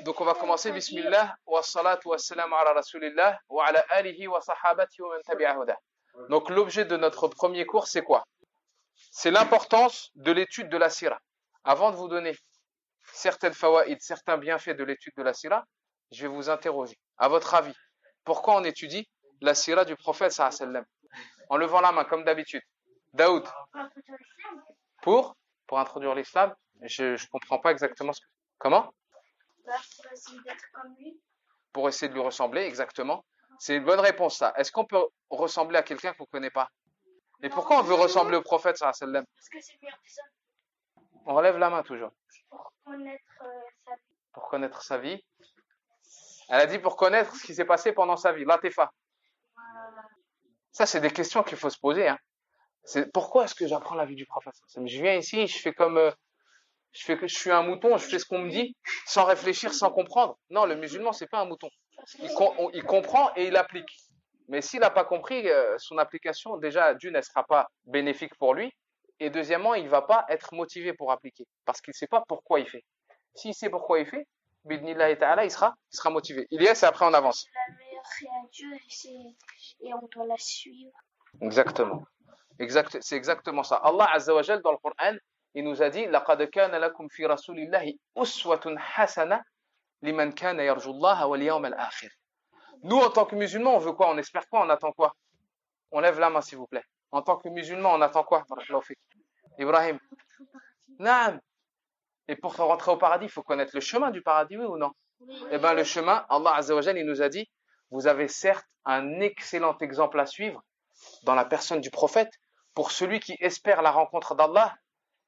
Donc on va commencer. Bismillah, wa salatu wa salam ala rasulillah, wa ala alihi wa sahabati wa man tabi'a hudah. Donc l'objet de notre premier cours, c'est quoi? C'est l'importance de l'étude de la sira. Avant de vous donner certaines fawaïd, certains bienfaits de l'étude de la sira, je vais vous interroger. À votre avis, pourquoi on étudie la sira du prophète sallallahu alayhi wa sallam? En levant la main, comme d'habitude. Daoud. Pour introduire l'islam. Je comprends pas exactement ce que... Comment? Pour essayer d'être comme lui. Pour essayer de lui ressembler, exactement. C'est une bonne réponse, ça. Est-ce qu'on peut ressembler à quelqu'un qu'on ne connaît pas? Et pourquoi on veut ressembler au prophète, sallallahu alayhi wa sallam? Parce que c'est le meilleur des hommes. On relève la main toujours. Pour connaître sa vie. Pour connaître sa vie. Elle a dit pour connaître ce qui s'est passé pendant sa vie. Latifa. Ça, c'est des questions qu'il faut se poser. Hein. C'est pourquoi est-ce que j'apprends la vie du prophète? Je viens ici, je fais comme... je suis un mouton, je fais ce qu'on me dit, sans réfléchir, sans comprendre. Non, le musulman, c'est pas un mouton. Il comprend et il applique. Mais s'il n'a pas compris, son application, déjà, d'une, elle ne sera pas bénéfique pour lui. Et deuxièmement, il ne va pas être motivé pour appliquer. Parce qu'il ne sait pas pourquoi il fait. S'il sait pourquoi il fait, bidnillahi ta'ala, il sera motivé. Il y est, et après on avance. C'est la meilleure créature et on doit la suivre. Exactement. C'est exactement ça. Allah Azza wa Jal, dans le Coran, il nous a dit لَقَدْ كَانَ لَكُمْ فِي رَسُولِ اللَّهِ أُسْوَةٌ حَسَنَةٌ لِمَنْ كَانَ يَرْجُو اللَّهَ وَالْيَوْمَ الْآخِرِ. Nous, en tant que musulmans, on veut quoi? On espère quoi? On attend quoi? On lève la main, s'il vous plaît. En tant que musulmans, on attend quoi? Ibrahim. Naam. Et pour rentrer au paradis, il faut connaître le chemin du paradis, oui ou non? Eh bien, le chemin, Allah Azza wa Jal, il nous a dit, vous avez certes un excellent exemple à suivre dans la personne du prophète pour celui qui espère la rencontre d'Allah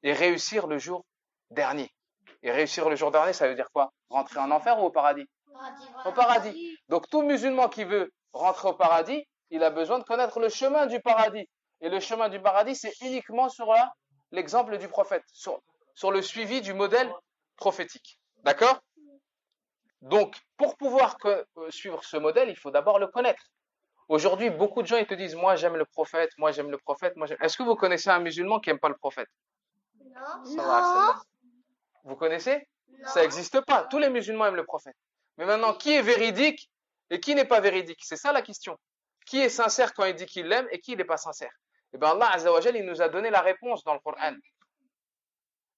et réussir le jour dernier. Et réussir le jour dernier, ça veut dire quoi? Rentrer en enfer ou au paradis? Au paradis. Donc tout musulman qui veut rentrer au paradis, il a besoin de connaître le chemin du paradis. Et le chemin du paradis, c'est uniquement sur l'exemple du prophète, sur le suivi du modèle prophétique. D'accord? Donc, pour pouvoir suivre ce modèle, il faut d'abord le connaître. Aujourd'hui, beaucoup de gens ils te disent, moi j'aime le prophète, moi j'aime le prophète, moi j'aime... Est-ce que vous connaissez un musulman qui n'aime pas le prophète? Non. Vous connaissez? Non. Ça n'existe pas. Tous les musulmans aiment le prophète. Mais maintenant, qui est véridique et qui n'est pas véridique? C'est ça la question. Qui est sincère quand il dit qu'il l'aime et qui n'est pas sincère? Eh bien, Allah Azza wa Jal, il nous a donné la réponse dans le Coran.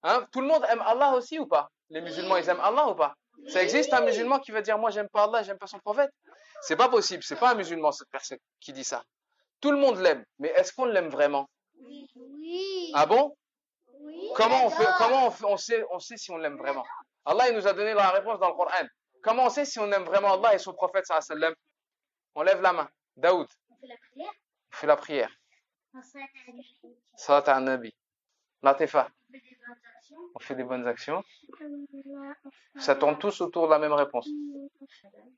Hein? Tout le monde aime Allah aussi ou pas? Les musulmans, ils aiment Allah ou pas? Ça existe un musulman qui va dire, moi j'aime pas Allah, j'aime pas son prophète? C'est pas possible. C'est pas un musulman, cette personne qui dit ça. Tout le monde l'aime. Mais est-ce qu'on l'aime vraiment? Oui. Ah bon? Oui. Comment on sait si on l'aime vraiment? Allah, il nous a donné la réponse dans le Coran. Comment on sait si on aime vraiment Allah et son prophète sallallahu alayhi wa sallam? On lève la main. Daoud. On fait la prière. On fait la prière. On s'aide à la Salat al-Nabi. Latifa. On fait des bonnes actions. On fait des bonnes actions. On fait- Ça tourne tous autour de la même réponse.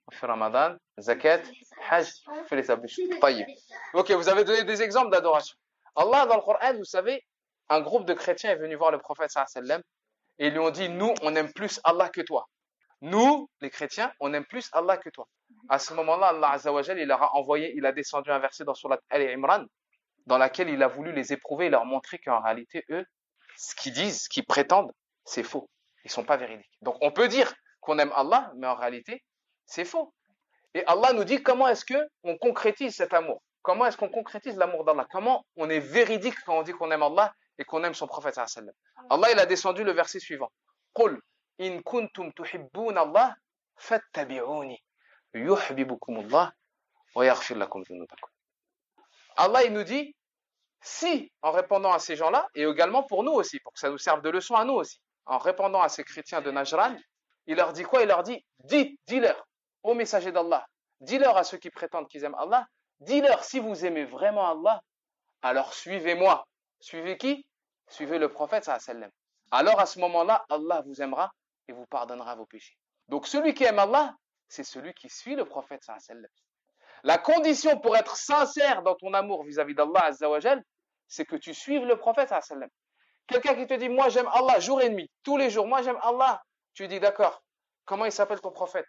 On fait Ramadan, Zakat, Hajj, on fait les ablutions. Taïb. Ok, vous avez donné des exemples d'adoration. Allah, dans le Coran, vous savez, un groupe de chrétiens est venu voir le prophète sallallahu alayhi wa sallam et ils lui ont dit, nous, on aime plus Allah que toi. Nous, les chrétiens, on aime plus Allah que toi. À ce moment-là, Allah Azza wa Jal, il leur a envoyé, il a descendu un verset dans Surat Al-Imran, dans laquelle il a voulu les éprouver et leur montrer qu'en réalité, eux, ce qu'ils disent, ce qu'ils prétendent, c'est faux. Ils sont pas véridiques. Donc, on peut dire qu'on aime Allah, mais en réalité, c'est faux. Et Allah nous dit comment est-ce que on concrétise cet amour. Comment est-ce qu'on concrétise l'amour d'Allah? Comment on est véridique quand on dit qu'on aime Allah et qu'on aime son prophète sallallahu alayhi wa sallam? Allah, il a descendu le verset suivant. Qul in kuntum tuhibbuna Allah fattabi'uni yuhibbukumullah wa yaghfir lakum dhunubakum. Allah, il nous dit, si, en répondant à ces gens-là, et également pour nous aussi, pour que ça nous serve de leçon à nous aussi, en répondant à ces chrétiens de Najran, il leur dit quoi? Il leur dit, dis-leur, ô messager d'Allah, dis-leur à ceux qui prétendent qu'ils aiment Allah, dis-leur, si vous aimez vraiment Allah, alors suivez-moi. Suivez qui? Suivez le prophète sallallahu alayhi wa sallam. Alors à ce moment-là, Allah vous aimera et vous pardonnera vos péchés. Donc celui qui aime Allah, c'est celui qui suit le prophète sallallahu alayhi wa sallam. La condition pour être sincère dans ton amour vis-à-vis d'Allah Azza wa Jal, c'est que tu suives le prophète sallallahu alayhi wa sallam. Quelqu'un qui te dit, moi j'aime Allah jour et nuit, tous les jours, moi j'aime Allah, tu dis d'accord, comment il s'appelle ton prophète?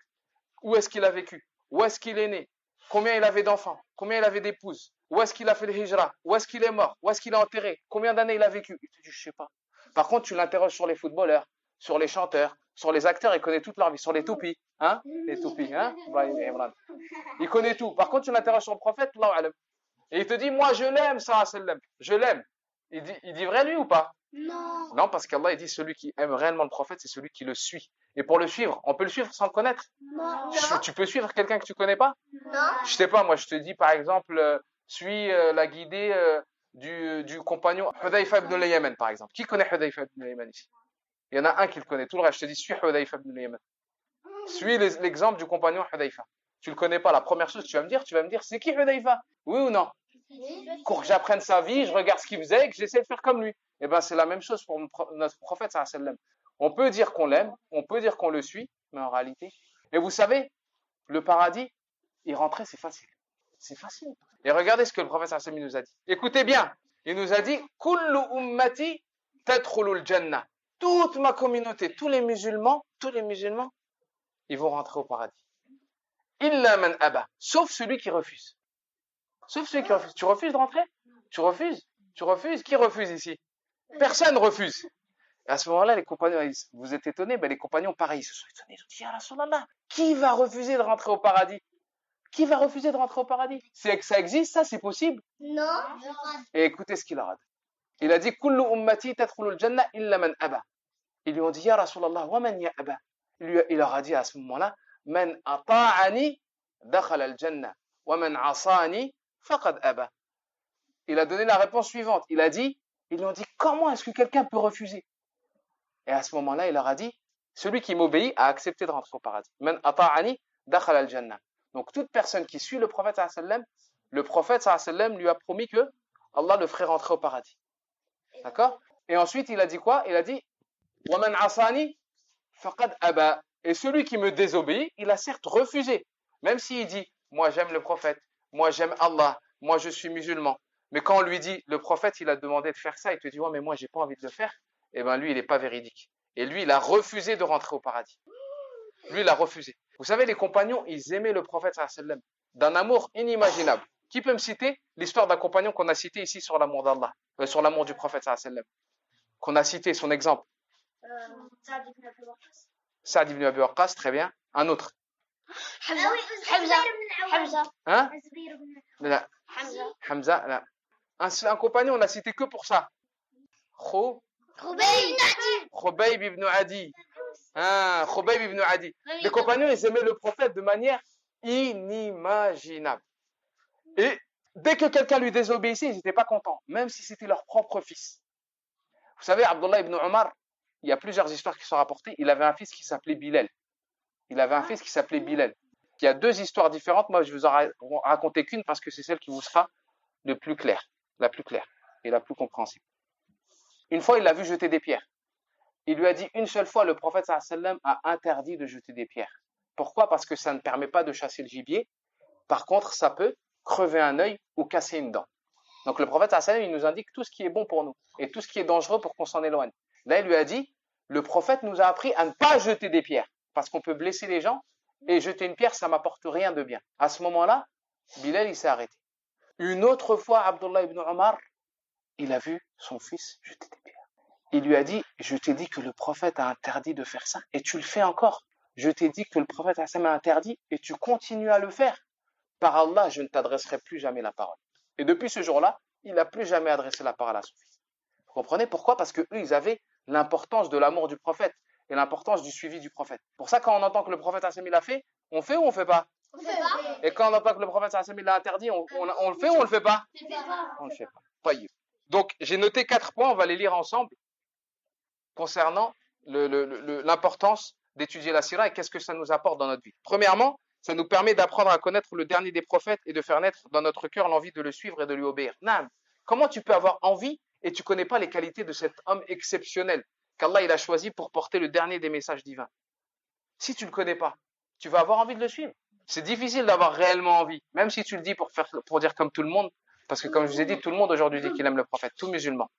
Où est-ce qu'il a vécu? Où est-ce qu'il est né? Combien il avait d'enfants? Combien il avait d'épouses? Où est-ce qu'il a fait le hijra? Où est-ce qu'il est mort? Où est-ce qu'il est enterré? Combien d'années il a vécu? Il te dit, je sais pas. Par contre, tu l'interroges sur les footballeurs, sur les chanteurs, Sur les acteurs, il connaît toute leur vie. Sur les toupies, hein? Les toupies, hein? Ibrahim et Imran. Il connaît tout. Par contre, tu l'interroges sur le prophète, Allahu alam. Et il te dit, moi, je l'aime, sallallahu alayhi wa sallam. Je l'aime. Il dit vrai, lui, ou pas? Non. Non, parce qu'Allah, il dit, celui qui aime réellement le prophète, c'est celui qui le suit. Et pour le suivre, on peut le suivre sans le connaître? Non. Tu peux suivre quelqu'un que tu connais pas? Non. Je sais pas, moi, je te dis, par exemple, suis la guidée du compagnon Hudayfa ibn al-Yaman, par exemple. Qui connaît Hudayfa ibn al-Yaman ici? Il y en a un qui le connaît. Tout le reste, je te dis, suis Hudayfa ibn al-Yaman. Suis l'exemple du compagnon Hudayfa. Tu le connais pas. La première chose que tu vas me dire, c'est qui Hudayfa? Oui ou non? Pour que j'apprenne sa vie, je regarde ce qu'il faisait et que j'essaie de faire comme lui. Eh ben, c'est la même chose pour notre prophète, sallallahu alayhi wa sallam. On peut dire qu'on l'aime, on peut dire qu'on le suit, mais en réalité. Et vous savez, le paradis, y rentrer, c'est facile. C'est facile. Et regardez ce que le prophète sallallahu alayhi wa sallam nous a dit. Écoutez bien. Il nous a dit, kullu ummati tadkhulul jannah. Toute ma communauté, tous les musulmans, ils vont rentrer au paradis. Illa man aba. Sauf celui qui refuse. Sauf celui qui refuse. Tu refuses de rentrer? Tu refuses? Qui refuse ici? Personne refuse. Et à ce moment-là, les compagnons, vous êtes étonnés, ben les compagnons, pareil, ils se sont étonnés. Ils ont dit, ya Rasulallah, qui va refuser de rentrer au paradis? Qui va refuser de rentrer au paradis? C'est que ça existe, ça, c'est possible? Non. Et écoutez ce qu'il a dit. Il a dit, kullu ummati tadkhulul jannah illa man aba. Ils lui ont dit, ya Rasulallah, wa man ya aba? Il leur a dit à ce moment-là, man ata'ani dakhala al-jannah, wa man asani faqad aba. Il a donné la réponse suivante. Ils lui ont dit, comment est-ce que quelqu'un peut refuser? Et à ce moment-là, il leur a dit, celui qui m'obéit a accepté de rentrer au paradis. Man ata'ani dakhala al-jannah. Donc toute personne qui suit le prophète sallallahu alayhi wa sallam, le prophète sallallahu alayhi wa sallam lui a promis que Allah le ferait rentrer au paradis. D'accord? Et ensuite, il a dit quoi? Il a dit, wa man asani faqad aba. Et celui qui me désobéit, il a certes refusé. Même s'il dit, moi j'aime le prophète, moi j'aime Allah, moi je suis musulman. Mais quand on lui dit, le prophète, il a demandé de faire ça, il te dit, ouais, mais moi, j'ai pas envie de le faire. Eh ben, lui, il n'est pas véridique. Et lui, il a refusé de rentrer au paradis. Lui, il a refusé. Vous savez, les compagnons, ils aimaient le prophète, sallallahu alayhi wa sallam, d'un amour inimaginable. Qui peut me citer l'histoire d'un compagnon qu'on a cité ici sur l'amour d'Allah, sur l'amour du prophète, sallallahu alayhi wa sallam, qu'on a cité, son exemple? Saad ibn Abi Waqqas, très bien. Un autre. Hamza. Hein? Hamza, là. Un compagnon, on l'a cité que pour ça. Khubayb ibn Adi. Khubayb ibn Adi. Les compagnons, ils aimaient le prophète de manière inimaginable. Et dès que quelqu'un lui désobéissait, ils n'étaient pas contents, même si c'était leur propre fils. Vous savez, Abdullah ibn Omar, il y a plusieurs histoires qui sont rapportées. Il avait un fils qui s'appelait Bilal. Il y a deux histoires différentes. Moi, je vais vous en raconter qu'une parce que c'est celle qui vous sera la plus claire et la plus compréhensible. Une fois, il l'a vu jeter des pierres. Il lui a dit une seule fois, le prophète sallallahu alayhi wa sallam a interdit de jeter des pierres. Pourquoi? Parce que ça ne permet pas de chasser le gibier. Par contre, ça peut crever un œil ou casser une dent. Donc le prophète sallallahu alayhi wa sallam, il nous indique tout ce qui est bon pour nous et tout ce qui est dangereux pour qu'on s'en éloigne. Là, il lui a dit, le prophète nous a appris à ne pas jeter des pierres parce qu'on peut blesser les gens et jeter une pierre, ça m'apporte rien de bien. À ce moment-là, Bilal, il s'est arrêté. Une autre fois, Abdullah ibn Omar, il a vu son fils jeter des pierres. Il lui a dit, je t'ai dit que le prophète a interdit de faire ça et tu le fais encore. Je t'ai dit que le prophète a interdit et tu continues à le faire. Par Allah, je ne t'adresserai plus jamais la parole. Et depuis ce jour-là, il n'a plus jamais adressé la parole à son fils. Vous comprenez pourquoi? Parce que eux, ils avaient l'importance de l'amour du prophète et l'importance du suivi du prophète. Pour ça, quand on entend que le prophète l'a fait, on fait ou on fait pas? On fait pas. Et quand on entend que le prophète l'a interdit, on le fait ou on le fait pas? On le fait pas. Taïb. Donc, j'ai noté 4 points, on va les lire ensemble, concernant l'importance d'étudier la sira et qu'est-ce que ça nous apporte dans notre vie. Premièrement, ça nous permet d'apprendre à connaître le dernier des prophètes et de faire naître dans notre cœur l'envie de le suivre et de lui obéir. Naam. Comment tu peux avoir envie et tu connais pas les qualités de cet homme exceptionnel qu'Allah il a choisi pour porter le dernier des messages divins? Si tu le connais pas, tu vas avoir envie de le suivre. C'est difficile d'avoir réellement envie, même si tu le dis pour dire comme tout le monde, parce que comme je vous ai dit, tout le monde aujourd'hui dit qu'il aime le prophète, tout musulman.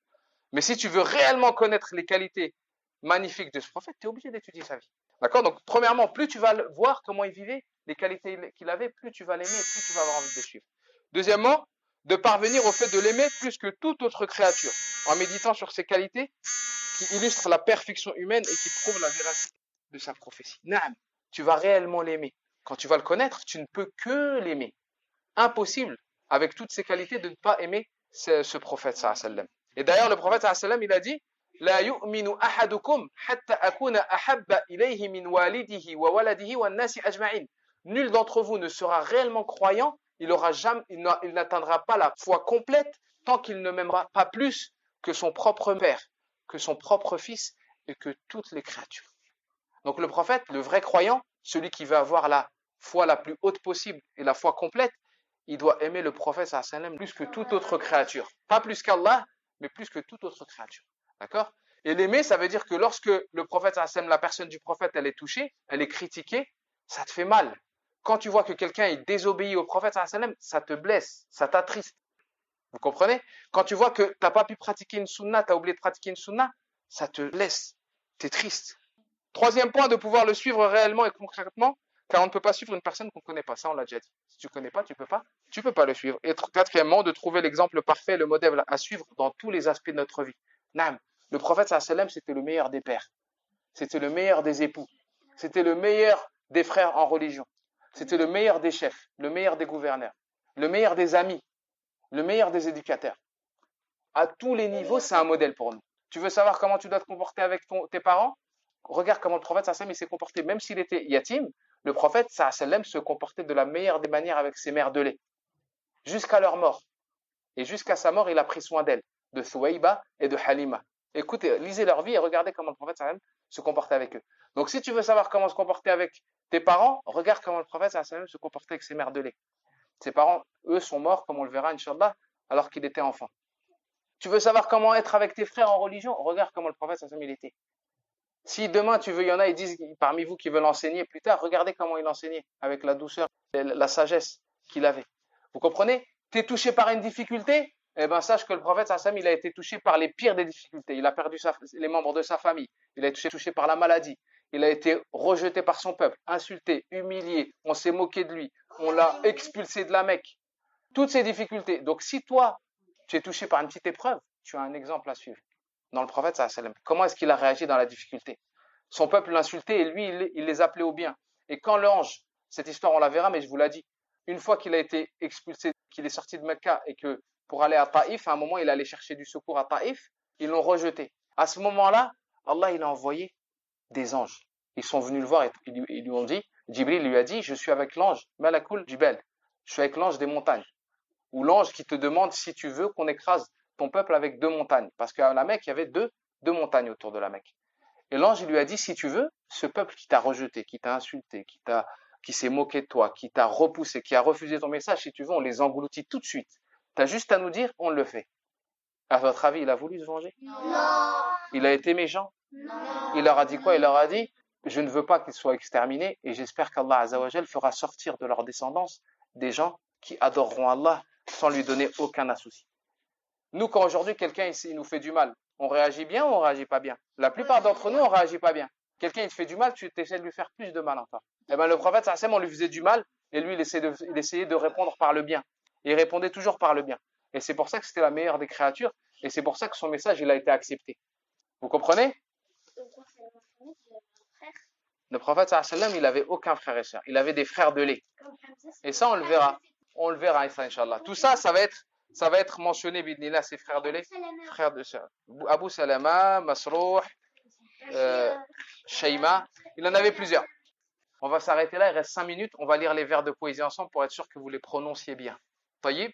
Mais si tu veux réellement connaître les qualités magnifiques de ce prophète, tu es obligé d'étudier sa vie. D'accord? Donc, premièrement, plus tu vas voir comment il vivait, les qualités qu'il avait, plus tu vas l'aimer et plus tu vas avoir envie de le suivre. Deuxièmement, de parvenir au fait de l'aimer plus que toute autre créature, en méditant sur ses qualités qui illustrent la perfection humaine et qui prouvent la véracité de sa prophétie. Naam, tu vas réellement l'aimer. Quand tu vas le connaître, tu ne peux que l'aimer. Impossible, avec toutes ses qualités, de ne pas aimer ce prophète sallallahu alayhi wa sallam. Et d'ailleurs, le prophète sallallahu alayhi wa sallam, il a dit لا يؤمن أحدكم حتى أكون أحب إليه من والده وولده والناس أجمعين. Nul d'entre vous ne sera réellement croyant, il n'atteindra pas la foi complète tant qu'il ne m'aimera pas plus que son propre père, que son propre fils et que toutes les créatures. Donc le prophète, le vrai croyant, celui qui veut avoir la foi la plus haute possible et la foi complète, il doit aimer le prophète sallallahu alayhi wa sallam plus que toute autre créature. Pas plus qu'Allah, mais plus que toute autre créature. D'accord? Et l'aimer, ça veut dire que lorsque le prophète sallallahu alayhi wa sallam, la personne du prophète, elle est touchée, elle est critiquée, ça te fait mal. Quand tu vois que quelqu'un est désobéit au prophète sallallahu alayhi wa sallam, ça te blesse, ça t'attriste. Vous comprenez? Quand tu vois que tu n'as pas pu pratiquer une sunna, tu as oublié de pratiquer une sunna, ça te blesse, tu es triste. Troisième point, de pouvoir le suivre réellement et concrètement, car on ne peut pas suivre une personne qu'on ne connaît pas. Ça, on l'a déjà dit. Si tu ne connais pas, tu peux pas le suivre. Et quatrièmement, de trouver l'exemple parfait, le modèle à suivre dans tous les aspects de notre vie. Naam, le prophète sallallahu alayhi wa sallam, c'était le meilleur des pères. C'était le meilleur des époux. C'était le meilleur des frères en religion. C'était le meilleur des chefs, le meilleur des gouverneurs, le meilleur des amis, le meilleur des éducateurs. À tous les niveaux, c'est un modèle pour nous. Tu veux savoir comment tu dois te comporter avec tes parents? Regarde comment le prophète sallallahu alayhi wa sallam, il s'est comporté. Même s'il était yatim, le prophète sallallahu alayhi wa sallam se comportait de la meilleure des manières avec ses mères de lait. Jusqu'à leur mort. Et jusqu'à sa mort, il a pris soin d'elles, de Thuwayba et de Halima. Écoutez, lisez leur vie et regardez comment le prophète sallallahu alayhi wa sallam se comportait avec eux. Donc si tu veux savoir comment se comporter avec tes parents, regarde comment le prophète sallallahu alayhi wa sallam se comportait avec ses mères de lait. Ses parents, eux, sont morts, comme on le verra, Inch'Allah, alors qu'il était enfant. Tu veux savoir comment être avec tes frères en religion? Regarde comment le prophète sallallahu alayhi wa sallam il était. Si demain il y en a, ils disent parmi vous qui veulent enseigner plus tard, regardez comment il enseignait, avec la douceur, la sagesse qu'il avait. Vous comprenez? Tu es touché par une difficulté? Eh bien, sache que le prophète sallallahu alayhi wa sallam, il a été touché par les pires des difficultés. Il a perdu les membres de sa famille. Il a été touché par la maladie. Il a été rejeté par son peuple, insulté, humilié. On s'est moqué de lui. On l'a expulsé de la Mecque. Toutes ces difficultés. Donc, si toi, tu es touché par une petite épreuve, tu as un exemple à suivre. Dans le prophète sallallahu alayhi wa sallam. Comment est-ce qu'il a réagi dans la difficulté? Son peuple l'insultait et lui, il les appelait au bien. Et quand l'ange, cette histoire on la verra, mais je vous l'ai dit, une fois qu'il a été expulsé, qu'il est sorti de Mecca et que pour aller à Taïf, à un moment il allait chercher du secours à Taïf, ils l'ont rejeté. À ce moment-là, Allah il a envoyé des anges. Ils sont venus le voir et ils lui ont dit, Jibril lui a dit, je suis avec l'ange, Malakul Jibel, je suis avec l'ange des montagnes. Ou l'ange qui te demande si tu veux qu'on écrase ton peuple avec 2 montagnes. Parce qu'à la Mecque, il y avait deux montagnes autour de la Mecque. Et l'ange lui a dit, si tu veux, ce peuple qui t'a rejeté, qui t'a insulté, qui s'est moqué de toi, qui t'a repoussé, qui a refusé ton message, si tu veux, on les engloutit tout de suite. Tu as juste à nous dire, on le fait. À votre avis, il a voulu se venger? Non. Il a été méchant? Non. Il leur a dit quoi? Il leur a dit, je ne veux pas qu'ils soient exterminés et j'espère qu'Allah Azza wa Jal fera sortir de leur descendance des gens qui adoreront Allah sans lui donner aucun assouci. Nous, quand aujourd'hui quelqu'un il nous fait du mal, on réagit bien ou on réagit pas bien? La plupart d'entre nous, on réagit pas bien. Quelqu'un il te fait du mal, tu essaies de lui faire plus de mal encore. Eh bien, le prophète sallallahu alayhi wa sallam, on lui faisait du mal et lui, il essayait de répondre par le bien. Et il répondait toujours par le bien. Et c'est pour ça que c'était la meilleure des créatures et c'est pour ça que son message, il a été accepté. Vous comprenez? Le prophète sallallahu alayhi wa sallam, il avait aucun frère et sœur. Il avait des frères de lait. Et ça, on le verra. On le verra, Inch'Allah. Tout ça, ça va être mentionné, bidnillah, ses frères de lait, frères de sœur. Abu Salama, Masrouh, Shayma, il en avait plusieurs. On va s'arrêter là, il reste 5 minutes. On va lire les vers de poésie ensemble pour être sûr que vous les prononciez bien. Tayyib.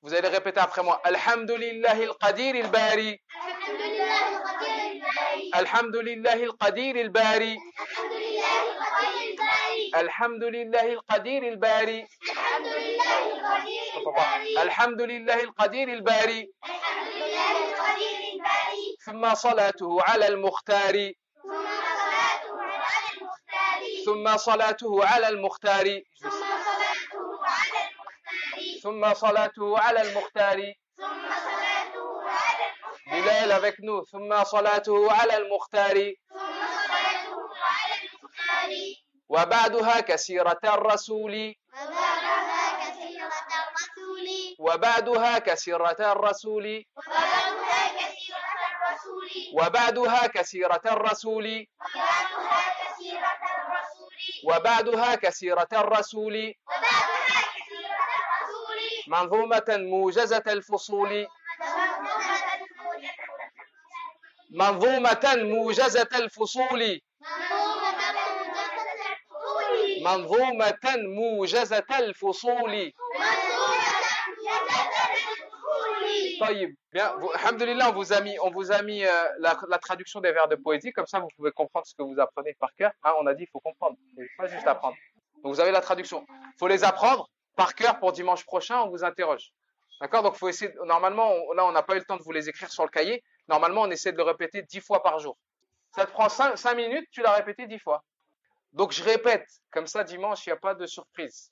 Vous allez répéter après moi. Alhamdulillahi al-Qadir al-Bari. Alhamdulillahi al-Qadir al-Bari. Alhamdulillahi al-Qadir al-Bari. Alhamdulillahi al-Qadir al-Bari. ثم صلاته على المختار. ثم صلاته على المختار. ثم صلاته على المختار. بلال avec nous. ثم صلاته على المختار. وبعدها كسيرة الرسول. وبعدها كسيرة الرسول. وبعدها كسيرة الرسول. وبعدها كسيرة الرسول منظومة موجزة الفصول منظومة موجزة الفصول منظومة موجزة الفصول طيب, bien, alhamdoulilah, on vous a mis la traduction des vers de poésie, comme ça vous pouvez comprendre ce que vous apprenez par cœur. Hein, on a dit il faut comprendre, il faut pas juste apprendre. Donc vous avez la traduction. Il faut les apprendre par cœur pour dimanche prochain, on vous interroge. D'accord? Donc il faut essayer, normalement, là on n'a pas eu le temps de vous les écrire sur le cahier, normalement on essaie de le répéter 10 fois par jour. Ça te prend 5 minutes, tu l'as répété 10 fois. Donc je répète, comme ça dimanche il n'y a pas de surprise.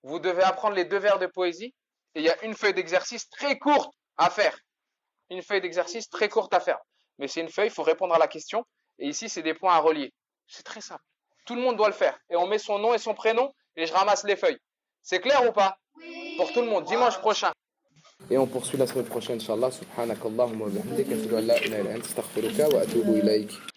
Vous devez apprendre les 2 vers de poésie, et il y a une feuille d'exercice très courte à faire. Une feuille d'exercice très courte à faire. Mais c'est une feuille, il faut répondre à la question. Et ici, c'est des points à relier. C'est très simple. Tout le monde doit le faire. Et on met son nom et son prénom et je ramasse les feuilles. C'est clair ou pas? Oui. Pour tout le monde, dimanche prochain. Et on poursuit la semaine prochaine, Inch'Allah. Subhanakallahumma wa bihamdika, ashhadu an la ilaha illa anta, astaghfiruka wa atubu ilayk.